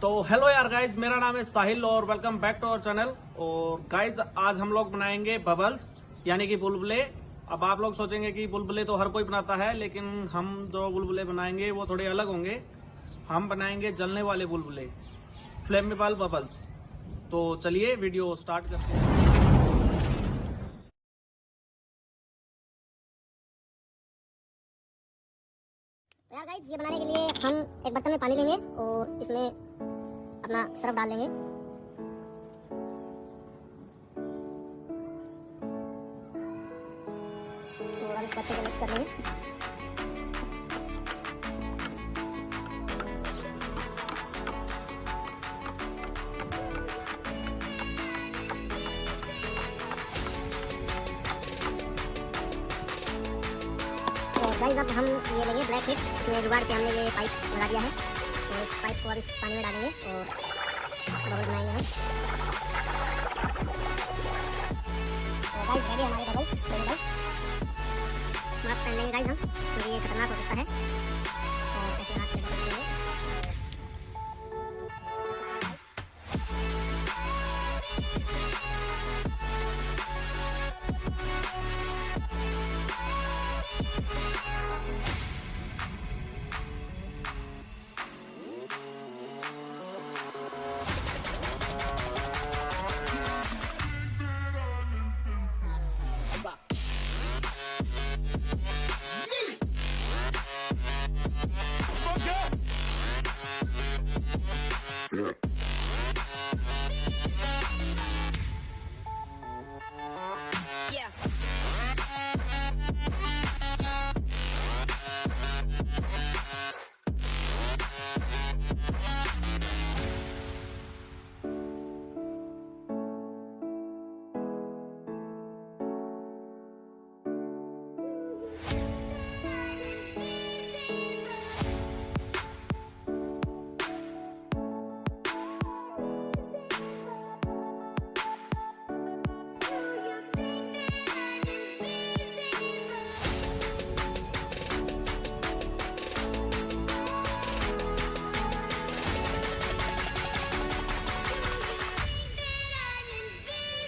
तो हेलो यार गाइज, मेरा नाम है साहिल और welcome back to our channel. और गाइज आज हम लोग बनाएंगे बबल्स यानी कि बुलबुले। अब आप लोग सोचेंगे कि बुलबुले तो हर कोई बनाता है, लेकिन हम जो बुलबुले बनाएंगे वो थोड़े अलग होंगे। हम बनाएंगे जलने वाले बुलबुले, फ्लेमेबल बबल्स। तो चलिए वीडियो स्टार्ट करते हैं। यार गाइस, ये बनाने के लिए हम एक बर्तन में पानी लेंगे और इसमें अपना सरफ डाल लेंगे। और अब इसको अच्छे से मिक्स कर लेंगे। गाइस अब हम ये लेंगे ब्लैक हिट। इसमें जुगाड़ से हमने ये पाइप लगा दिया है, तो इस पाइप को अब इस पानी में डालेंगे और बबल बनाएंगे हम। तो गाइस रेडी हमारे बबल्स बबल। मास्क पहन लेंगे गाइस हम, क्योंकि ये खतरनाक हो सकता है। और ऐसे हाथ से बबल लेंगे।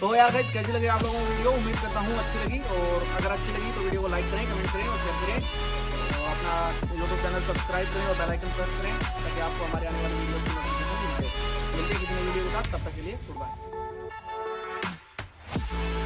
तो यार गाइस, कैसी लगी आप लोगों को वीडियो? उम्मीद करता हूँ अच्छी लगी। और अगर अच्छी लगी तो वीडियो को लाइक करें, कमेंट करें और शेयर करें। और अपना यूट्यूब चैनल सब्सक्राइब करें और बेल आइकन प्रेस करें, ताकि आपको हमारे आने वाली वीडियो की नोटिफिकेशन मिल जाए। मिलते हैं किसी नई वीडियो के साथ, तब तक के लिए गुड बाय।